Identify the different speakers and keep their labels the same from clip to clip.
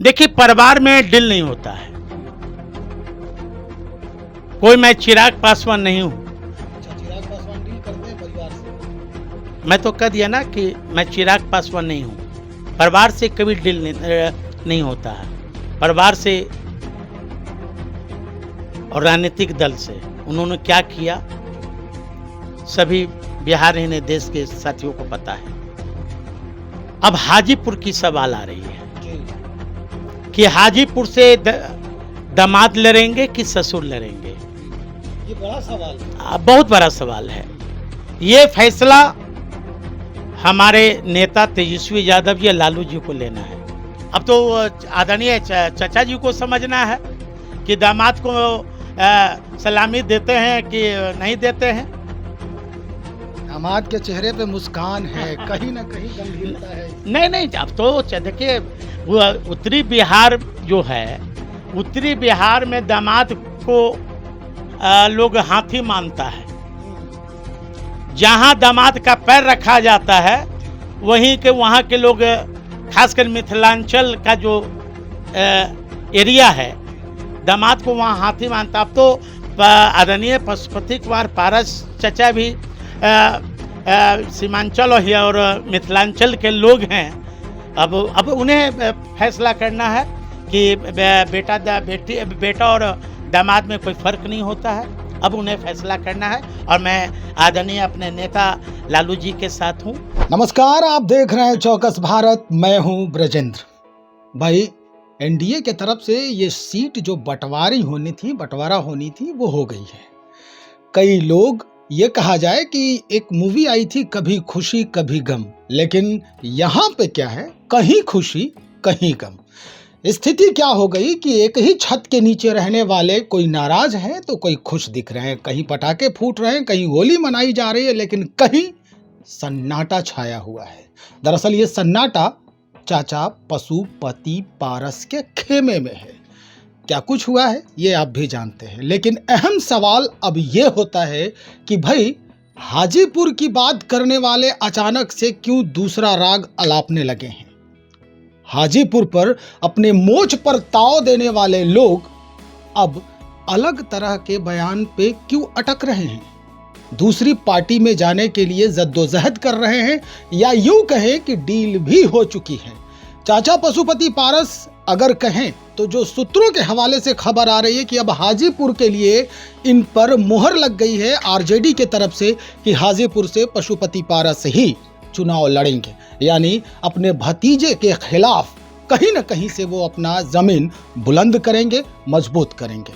Speaker 1: देखिए, परिवार में डील नहीं होता है। कोई मैं चिराग पासवान नहीं हूँ।
Speaker 2: अच्छा, चिराग पासवान डील करते हैं परिवार से।
Speaker 1: मैं तो कह दिया ना कि मैं चिराग पासवान नहीं हूँ। परिवार से कभी डील नहीं होता है। परिवार से और राजनीतिक दल से उन्होंने क्या किया, सभी बिहार ही नहीं देश के साथियों को पता है। अब हाजीपुर की सवाल आ रही है कि हाजीपुर से दामाद लड़ेंगे कि ससुर लड़ेंगे।
Speaker 2: ये बड़ा सवाल है।
Speaker 1: बहुत बड़ा सवाल है। ये फैसला हमारे नेता तेजस्वी यादव जी, लालू जी को लेना है। अब तो आदरणीय चाचा जी को समझना है कि दामाद को सलामी देते हैं कि नहीं देते हैं।
Speaker 2: दामाद के चेहरे पे मुस्कान है, कहीं ना कहीं गंभीरता है।
Speaker 1: नहीं, अब तो देखिए, वो उत्तरी बिहार जो है, उत्तरी बिहार में दामाद को लोग हाथी मानता है। जहाँ दामाद का पैर रखा जाता है वहीं के वहाँ के लोग, खासकर मिथिलांचल का जो एरिया है, दामाद को वहाँ हाथी मानता। अब तो आदरणीय पशुपति कुमार पारस चचा भी सीमांचल और मिथिलांचल के लोग हैं। अब उन्हें फैसला करना है कि बेटा और दामाद में कोई फर्क नहीं होता है। अब उन्हें फैसला करना है और मैं आदरणीय अपने नेता लालू जी के साथ हूँ।
Speaker 2: नमस्कार, आप देख रहे हैं चौकस भारत। मैं हूं ब्रजेंद्र। भाई, एनडीए के तरफ से ये सीट जो बंटवारा होनी थी वो हो गई है। कई लोग, ये कहा जाए कि एक मूवी आई थी कभी खुशी कभी गम, लेकिन यहाँ पे क्या है, कहीं खुशी कहीं गम। स्थिति क्या हो गई कि एक ही छत के नीचे रहने वाले कोई नाराज हैं तो कोई खुश दिख रहे हैं। कहीं पटाखे फूट रहे हैं, कहीं होली मनाई जा रही है, लेकिन कहीं सन्नाटा छाया हुआ है। दरअसल ये सन्नाटा चाचा पशुपति पारस के खेमे में है। क्या कुछ हुआ है ये आप भी जानते हैं, लेकिन अहम सवाल अब ये होता है कि भाई, हाजीपुर की बात करने वाले अचानक से क्यों दूसरा राग अलापने लगे हैं। हाजीपुर पर अपने मोच पर ताव देने वाले लोग अब अलग तरह के बयान पे क्यों अटक रहे हैं। दूसरी पार्टी में जाने के लिए जद्दोजहद कर रहे हैं, या यूं कहें कि डील भी हो चुकी है। चाचा पशुपति पारस अगर कहें तो जो सूत्रों के हवाले से खबर आ रही है कि अब हाजीपुर के लिए इन पर मुहर लग गई है आरजेडी के तरफ से कि हाजीपुर से पशुपति पारस ही चुनाव लड़ेंगे, यानी अपने भतीजे के खिलाफ कहीं ना कहीं से वो अपना जमीन बुलंद करेंगे, मजबूत करेंगे।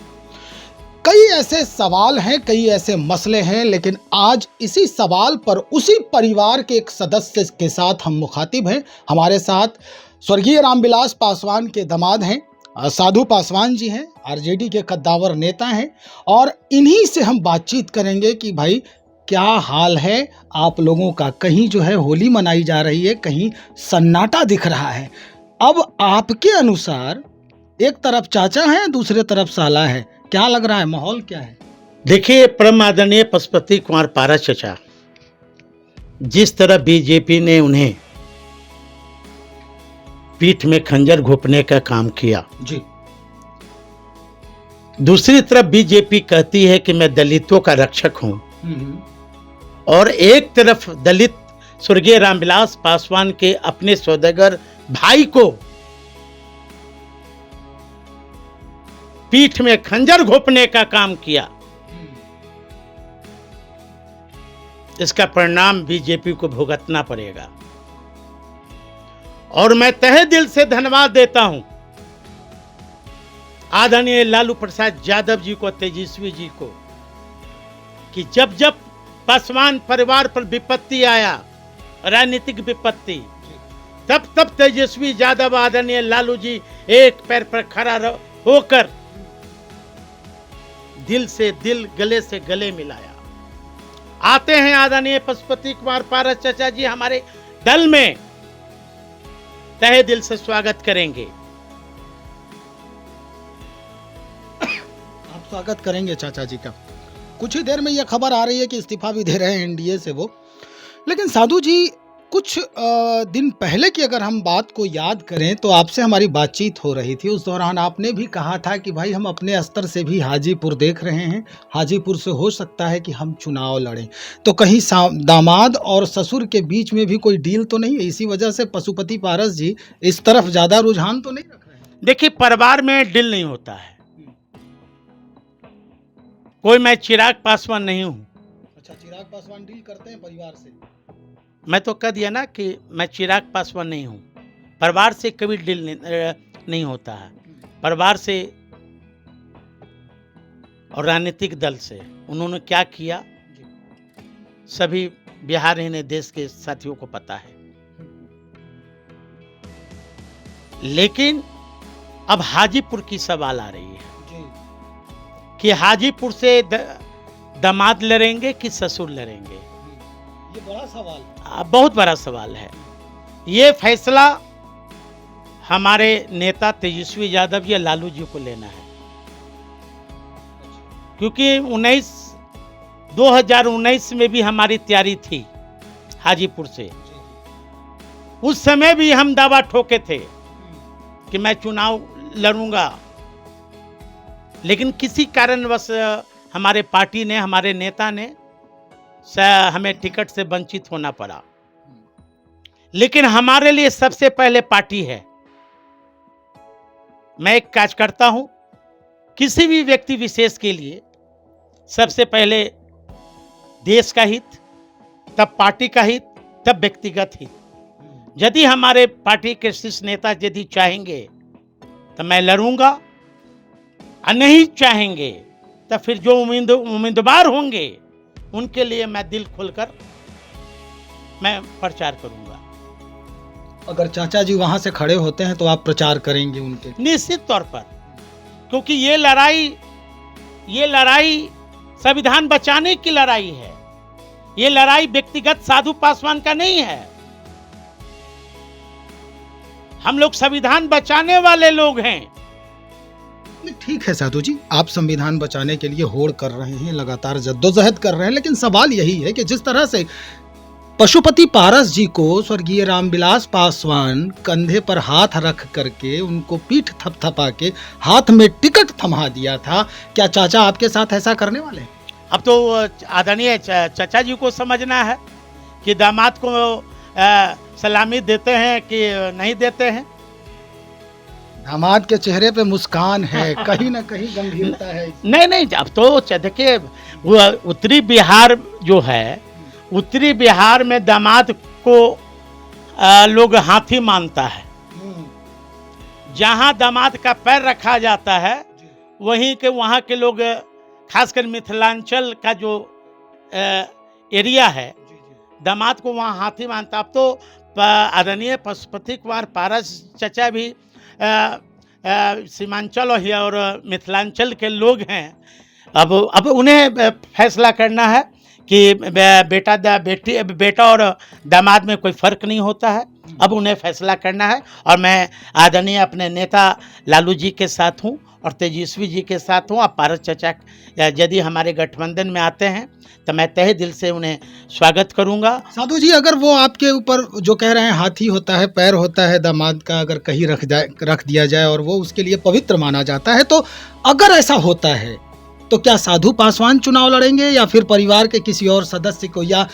Speaker 2: कई ऐसे सवाल हैं, कई ऐसे मसले हैं, लेकिन आज इसी सवाल पर उसी परिवार के एक सदस्य के साथ हम मुखातिब हैं। हमारे साथ स्वर्गीय रामविलास पासवान के दामाद हैं, साधु पासवान जी हैं, आरजेडी के कद्दावर नेता हैं, और इन्हीं से हम बातचीत करेंगे कि भाई क्या हाल है आप लोगों का। कहीं जो है होली मनाई जा रही है, कहीं सन्नाटा दिख रहा है। अब आपके अनुसार एक तरफ चाचा है, दूसरे तरफ साला है, क्या लग रहा है, माहौल क्या है?
Speaker 1: देखिए, परम आदरणीय पशुपति कुमार पारस चचा, जिस तरह बीजेपी ने उन्हें पीठ में खंजर घोंपने का काम किया
Speaker 2: जी,
Speaker 1: दूसरी तरफ बीजेपी कहती है कि मैं दलितों का रक्षक हूं, और एक तरफ दलित स्वर्गीय रामविलास पासवान के अपने सौदागर भाई को पीठ में खंजर घोंपने का काम किया। इसका परिणाम बीजेपी को भुगतना पड़ेगा। और मैं तहे दिल से धन्यवाद देता हूं आदरणीय लालू प्रसाद यादव जी को, तेजस्वी जी को, कि जब जब पासवान परिवार पर विपत्ति आया, राजनीतिक विपत्ति, तब तेजस्वी यादव आदरणीय लालू जी एक पैर पर खड़ा होकर दिल से दिल, गले से गले मिलाया। आते हैं आदरणीय पशुपति कुमार पारस चाचा जी हमारे दल में, तहे दिल से स्वागत करेंगे।
Speaker 2: आप स्वागत करेंगे चाचा जी का। कुछ ही देर में यह खबर आ रही है कि इस्तीफा भी दे रहे हैं एनडीए से वो। लेकिन साधु जी, कुछ दिन पहले की अगर हम बात को याद करें तो आपसे हमारी बातचीत हो रही थी। उस दौरान आपने भी कहा था कि भाई हम अपने स्तर से भी हाजीपुर देख रहे हैं, हाजीपुर से हो सकता है कि हम चुनाव लड़ें। तो कहीं दामाद और ससुर के बीच में भी कोई डील तो नहीं है? इसी वजह से पशुपति पारस जी इस तरफ ज़्यादा रुझान तो नहीं रख रहे हैं?
Speaker 1: देखिए, परिवार में डील नहीं होता है। कोई मैं चिराग पासवान नहीं हूँ।
Speaker 2: अच्छा, चिराग पासवान डील करते हैं परिवार से?
Speaker 1: मैं तो कह दिया ना कि मैं चिराग पासवान नहीं हूँ। परिवार से कभी डील नहीं होता है। परिवार से और राजनीतिक दल से उन्होंने क्या किया, सभी बिहार ही नहीं देश के साथियों को पता है। लेकिन अब हाजीपुर की सवाल आ रही है कि हाजीपुर से दामाद लड़ेंगे कि ससुर लड़ेंगे।
Speaker 2: ये बड़ा सवाल है।
Speaker 1: बहुत बड़ा सवाल है। ये फैसला हमारे नेता तेजस्वी यादव या लालू जी को लेना है, क्योंकि 2019 में भी हमारी तैयारी थी हाजीपुर से। उस समय भी हम दावा ठोके थे कि मैं चुनाव लड़ूंगा, लेकिन किसी कारणवश हमारे पार्टी ने, हमारे नेता ने हमें टिकट से वंचित होना पड़ा। लेकिन हमारे लिए सबसे पहले पार्टी है। मैं एक कार्यकर्ता हूं। किसी भी व्यक्ति विशेष के लिए सबसे पहले देश का हित, तब पार्टी का हित, तब व्यक्तिगत हित। यदि हमारे पार्टी के शीर्ष नेता यदि चाहेंगे तो मैं लड़ूंगा, और नहीं चाहेंगे तो फिर जो उम्मीदवार होंगे उनके लिए मैं दिल खोलकर मैं प्रचार करूंगा।
Speaker 2: अगर चाचा जी वहां से खड़े होते हैं तो आप प्रचार करेंगे उनके?
Speaker 1: निश्चित तौर पर, क्योंकि ये लड़ाई संविधान बचाने की लड़ाई है। ये लड़ाई व्यक्तिगत साधु पासवान का नहीं है। हम लोग संविधान बचाने वाले लोग हैं।
Speaker 2: ठीक है साधु जी, आप संविधान बचाने के लिए होड़ कर रहे हैं, लगातार जद्दोजहद कर रहे हैं, लेकिन सवाल यही है कि जिस तरह से पशुपति पारस जी को स्वर्गीय रामविलास पासवान कंधे पर हाथ रख करके उनको पीठ थपथपा के हाथ में टिकट थमा दिया था, क्या चाचा आपके साथ ऐसा करने वाले हैं?
Speaker 1: अब तो आदरणीय चाचा जी को समझना है कि दामाद को सलामी देते हैं कि नहीं देते हैं।
Speaker 2: दामाद के चेहरे पे मुस्कान है, कहीं ना कहीं गंभीरता है।
Speaker 1: नहीं, अब तो देखिए, उत्तरी बिहार जो है, उत्तरी बिहार में दामाद को लोग हाथी मानता है। जहां दामाद का पैर रखा जाता है वहीं के वहां के लोग, खासकर मिथिलांचल का जो एरिया है, दामाद को वहां हाथी मानता। अब तो आदरणीय पशुपति कुमार पारस चचा भी सीमांचल और मिथिलांचल के लोग हैं। अब उन्हें फैसला करना है कि बेटा और दामाद में कोई फर्क नहीं होता है। अब उन्हें फैसला करना है, और मैं आदरणीय अपने नेता लालू जी के साथ हूँ और तेजस्वी जी के साथ हूँ। अब पारस चचा यदि हमारे गठबंधन में आते हैं तो मैं तहे दिल से उन्हें स्वागत करूंगा।
Speaker 2: साधु जी, अगर वो आपके ऊपर जो कह रहे हैं हाथी होता है, पैर होता है दामाद का, अगर कहीं रख दिया जाए और वो उसके लिए पवित्र माना जाता है, तो अगर ऐसा होता है तो क्या साधु पासवान चुनाव लड़ेंगे या फिर परिवार के किसी और सदस्य को, या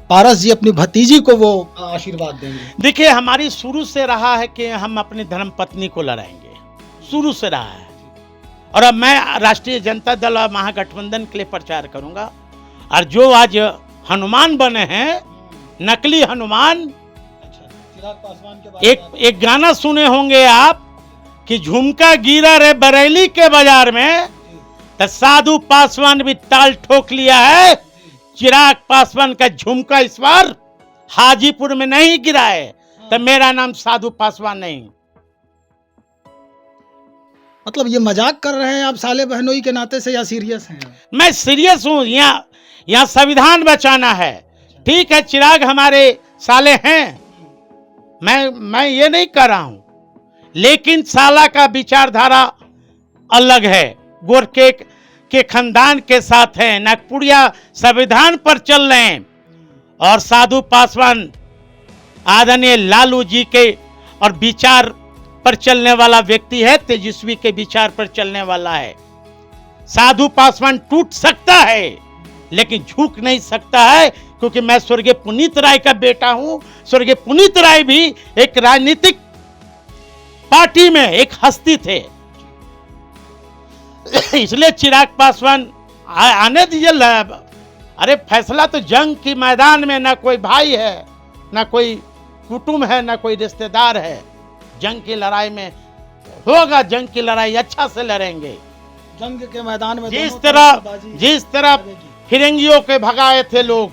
Speaker 2: पारस जी अपनी भतीजी को वो आशीर्वाद देंगे?
Speaker 1: देखिए, हमारी शुरू से रहा है कि हम अपनी धर्मपत्नी को लड़ाएंगे, शुरू से रहा है। और अब मैं राष्ट्रीय जनता दल और महागठबंधन के लिए प्रचार करूंगा। और जो आज हनुमान बने हैं, नकली हनुमान, एक गाना सुने होंगे आप कि झुमका गिरा रे बरेली के बाजार में, तो साधु पासवान भी ताल ठोक लिया है। चिराग पासवान का झुमका इस बार हाजीपुर में नहीं गिरा है, तो मेरा नाम साधु पासवान नहीं।
Speaker 2: मतलब ये मजाक कर रहे हैं आप साले बहनोई के नाते से, या सीरियस हैं?
Speaker 1: मैं सीरियस हूं। यहाँ संविधान बचाना है। ठीक है, चिराग हमारे साले हैं, मैं ये नहीं कर रहा हूं, लेकिन साला का विचारधारा अलग है, गोरखे के खानदान के साथ है, नागपुरिया संविधान पर चल रहे हैं। और साधु पासवान आदरणीय लालू जी के और विचार पर चलने वाला व्यक्ति है, तेजस्वी के विचार पर चलने वाला है। साधु पासवान टूट सकता है लेकिन झुक नहीं सकता है, क्योंकि मैं स्वर्गीय पुनीत राय का बेटा हूं। स्वर्गीय पुनीत राय भी एक राजनीतिक पार्टी में एक हस्ती थे, इसलिए चिराग पासवान आने दीजिए। अरे फैसला तो जंग की मैदान में, ना कोई भाई है, ना कोई कुटुंब है, ना कोई रिश्तेदार है। जंग की लड़ाई में होगा, जंग की लड़ाई अच्छा से लड़ेंगे।
Speaker 2: जंग के मैदान में
Speaker 1: जिस तरह फिरंगियों के भगाए थे लोग,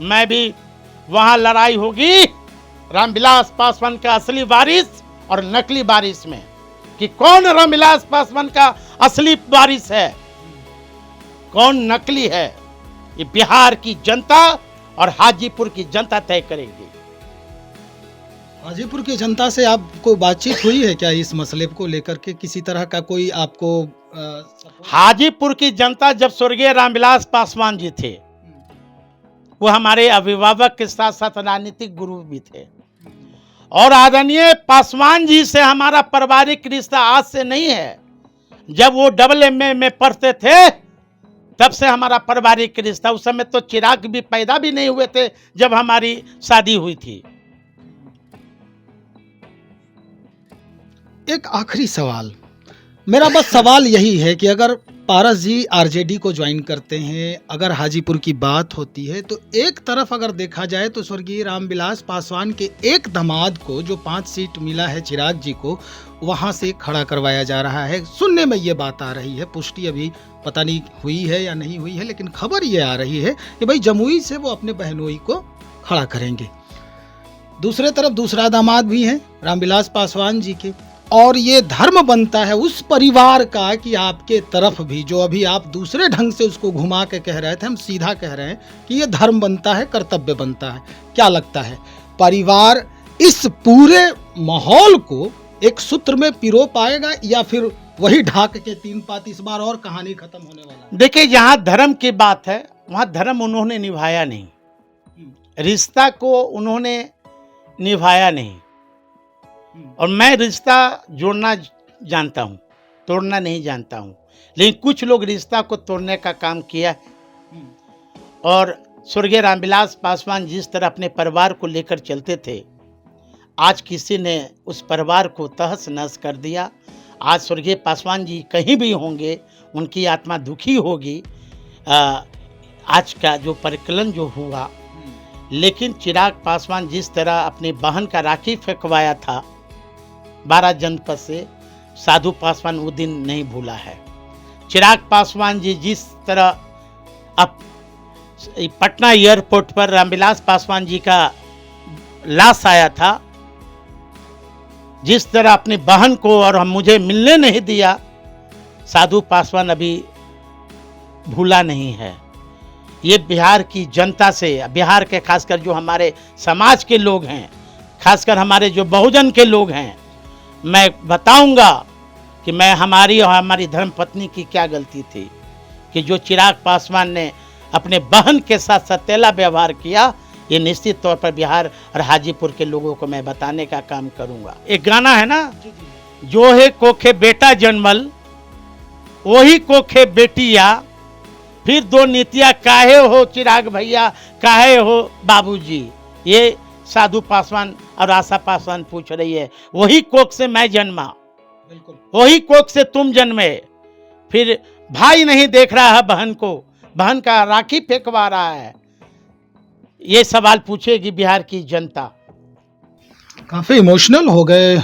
Speaker 1: मैं भी वहां लड़ाई होगी रामविलास पासवान का असली वारिस और नकली वारिस में, कि कौन रामविलास पासवान का असली वारिस है, कौन नकली है। ये बिहार की जनता और हाजीपुर की जनता तय करेगी।
Speaker 2: हाजीपुर की जनता से आपको बातचीत हुई है क्या इस मसले को लेकर के? किसी तरह का कोई आपको
Speaker 1: हाजीपुर की जनता, जब स्वर्गीय रामविलास पासवान जी थे, वो हमारे अभिभावक के साथ साथ राजनीतिक गुरु भी थे, और आदरणीय पासवान जी से हमारा पारिवारिक रिश्ता आज से नहीं है। जब वो AA में पढ़ते थे तब से हमारा पारिवारिक रिश्ता। उस समय तो चिराग भी पैदा भी नहीं हुए थे जब हमारी शादी हुई थी।
Speaker 2: एक आखिरी सवाल, मेरा बस सवाल यही है कि अगर पारस जी आरजेडी को ज्वाइन करते हैं, अगर हाजीपुर की बात होती है, तो एक तरफ अगर देखा जाए तो स्वर्गीय रामविलास पासवान के एक दामाद को जो 5 सीट मिला है चिराग जी को, वहां से खड़ा करवाया जा रहा है। सुनने में ये बात आ रही है, पुष्टि अभी पता नहीं हुई है या नहीं हुई है, लेकिन खबर ये आ रही है कि भाई जमुई से वो अपने बहनोई को खड़ा करेंगे। दूसरे तरफ दूसरा दामाद भी है रामविलास पासवान जी के, और ये धर्म बनता है उस परिवार का कि आपके तरफ भी, जो अभी आप दूसरे ढंग से उसको घुमा के कह रहे थे, हम सीधा कह रहे हैं कि ये धर्म बनता है, कर्तव्य बनता है। क्या लगता है, परिवार इस पूरे माहौल को एक सूत्र में पिरो पाएगा या फिर वही ढाक के 3 पात, इस बार और कहानी खत्म होने वाला है?
Speaker 1: देखिए, जहां धर्म की बात है वहां धर्म उन्होंने निभाया नहीं, रिश्ता को उन्होंने निभाया नहीं। और मैं रिश्ता जोड़ना जानता हूं, तोड़ना नहीं जानता हूं, लेकिन कुछ लोग रिश्ता को तोड़ने का काम किया है। और स्वर्गीय रामविलास पासवान जिस तरह अपने परिवार को लेकर चलते थे, आज किसी ने उस परिवार को तहस नहस कर दिया। आज स्वर्गीय पासवान जी कहीं भी होंगे, उनकी आत्मा दुखी होगी आज का जो परिकलन जो हुआ। लेकिन चिराग पासवान जिस तरह अपनी बहन का राखी फेंकवाया था 12 जनपद से, साधु पासवान वो दिन नहीं भूला है। चिराग पासवान जी जिस तरह अब पटना एयरपोर्ट पर रामविलास पासवान जी का लाश आया था, जिस तरह अपनी बहन को और मुझे मिलने नहीं दिया, साधु पासवान अभी भूला नहीं है। ये बिहार की जनता से, बिहार के खासकर जो हमारे समाज के लोग हैं, खासकर हमारे जो बहुजन के लोग हैं, मैं बताऊंगा कि मैं हमारी और हमारी धर्मपत्नी की क्या गलती थी कि जो चिराग पासवान ने अपने बहन के साथ सतेला व्यवहार किया। ये निश्चित तौर पर बिहार और हाजीपुर के लोगों को मैं बताने का काम करूंगा। एक गाना है ना, जो है कोखे बेटा जन्मल वही कोखे बेटिया, फिर 2 नीतियाँ काहे हो चिराग भैया, काहे हो बाबूजी। ये साधु पासवान और आशा पासवान पूछ रही है। वही कोख से मैं जन्मा, वही कोख से तुम जन्मे, फिर भाई नहीं देख रहा है बहन को, बहन का राखी फेंकवा रहा है। ये सवाल पूछेगी बिहार की जनता।
Speaker 2: काफ़ी इमोशनल हो गए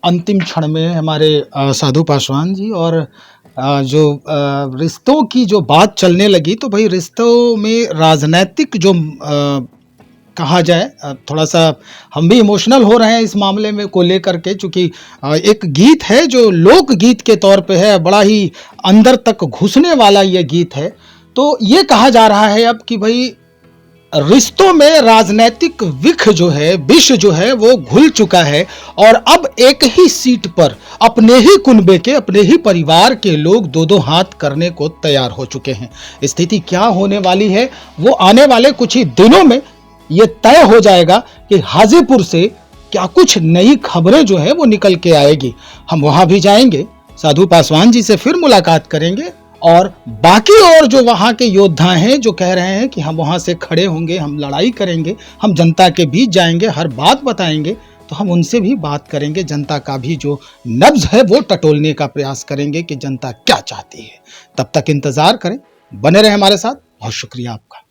Speaker 2: अंतिम क्षण में हमारे साधु पासवान जी, और जो रिश्तों की जो बात चलने लगी, तो भाई रिश्तों में राजनैतिक जो कहा जाए, थोड़ा सा हम भी इमोशनल हो रहे हैं इस मामले में को लेकर के, चूँकि एक गीत है जो लोक गीत के तौर पे है, बड़ा ही अंदर तक घुसने वाला ये गीत है। तो ये कहा जा रहा है अब कि भाई रिश्तों में राजनीतिक विष जो है वो घुल चुका है, और अब एक ही सीट पर अपने ही कुनबे के, अपने ही परिवार के लोग 2-2 हाथ करने को तैयार हो चुके हैं। स्थिति क्या होने वाली है वो आने वाले कुछ ही दिनों में ये तय हो जाएगा कि हाजीपुर से क्या कुछ नई खबरें जो है वो निकल के आएगी। हम वहां भी जाएंगे, साधु पासवान जी से फिर मुलाकात करेंगे और बाकी और जो वहां के योद्धा हैं जो कह रहे हैं कि हम वहां से खड़े होंगे, हम लड़ाई करेंगे, हम जनता के बीच जाएंगे, हर बात बताएंगे, तो हम उनसे भी बात करेंगे। जनता का भी जो नब्ज है वो टटोलने का प्रयास करेंगे कि जनता क्या चाहती है। तब तक इंतजार करें, बने रहे हमारे साथ। बहुत शुक्रिया आपका।